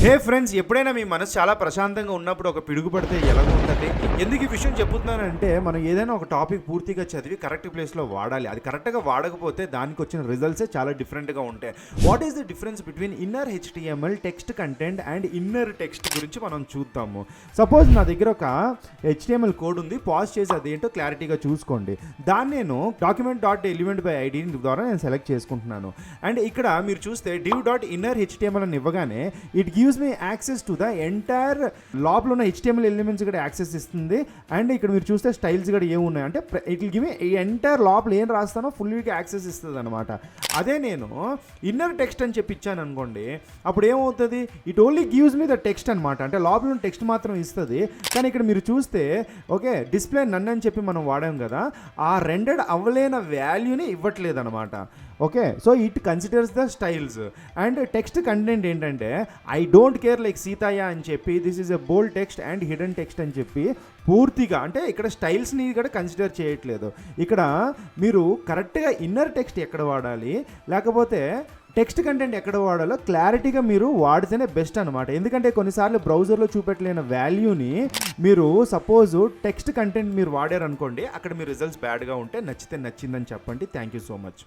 హే friends, ఎప్పుడైనా మీ మనసు చాలా ప్రశాంతంగా ఉన్నప్పుడు ఒక పిడుగు పడితే ఎలా ఉంటుంది? ఎందుకు ఈ విషయం చెప్తున్నానంటే, మనం ఏదైనా ఒక టాపిక్ పూర్తిగా చదివి కరెక్ట్ ప్లేస్లో వాడాలి. అది కరెక్ట్గా వాడకపోతే దానికి వచ్చిన రిజల్ట్సే చాలా డిఫరెంట్గా ఉంటాయి. What is the difference between inner HTML text content and inner text గురించి మనం చూద్దాము. సపోజ్ నా దగ్గర ఒక హెచ్టిఎంఎల్ కోడ్ ఉంది, పాజ్ చేసి అది ఏంటో క్లారిటీగా చూసుకోండి. దాన్ని నేను document dot element by ID ద్వారా నేను సెలెక్ట్ చేసుకుంటున్నాను. అండ్ ఇక్కడ మీరు చూస్తే div డాట్ ఇన్నర్ హెచ్టిఎంఎల్ అని ఇవ్వగానే it gives me access to the entire లోపల ఉన్న హెచ్టిఎంఎల్ ఎలిమెంట్స్ కూడా యాక్సెస్ ఇస్తుంది. అండ్ ఇక్కడ మీరు చూస్తే స్టైల్స్ కూడా ఏమున్నాయి అంటే it will give me entire లోపల ఏం రాస్తానో ఫుల్గా యాక్సెస్ ఇస్తుంది అనమాట. అదే నేను ఇన్నర్ టెక్స్ట్ అని చెప్పి ఇచ్చాను అనుకోండి, అప్పుడు ఏమవుతుంది, it only gives me the text అనమాట. అంటే లోపల ఉన్న టెక్స్ట్ మాత్రం ఇస్తుంది. కానీ ఇక్కడ మీరు చూస్తే ఓకే, డిస్ప్లే నన్ అని చెప్పి మనం వాడాం కదా, ఆ రెండెడ్ అవ్వలేని వాల్యూని ఇవ్వట్లేదు అనమాట. Okay, so it considers the styles. And text content ఏంటంటే I don't care like Seethaiah అని చెప్పి this is a bold text and hidden text అని చెప్పి పూర్తిగా అంటే ఇక్కడ స్టైల్స్ని కూడా కన్సిడర్ చేయట్లేదు. ఇక్కడ మీరు కరెక్ట్గా ఇన్నర్ టెక్స్ట్ ఎక్కడ వాడాలి, లేకపోతే టెక్స్ట్ కంటెంట్ ఎక్కడ వాడాలో క్లారిటీగా మీరు వాడితేనే బెస్ట్ అనమాట. ఎందుకంటే కొన్నిసార్లు బ్రౌజర్లో చూపెట్టలేని వాల్యూని మీరు సపోజ్ టెక్స్ట్ కంటెంట్ మీరు వాడారనుకోండి, అక్కడ మీ రిజల్ట్స్ బ్యాడ్గా ఉంటే నచ్చితే నచ్చిందని చెప్పండి. Thank you so much.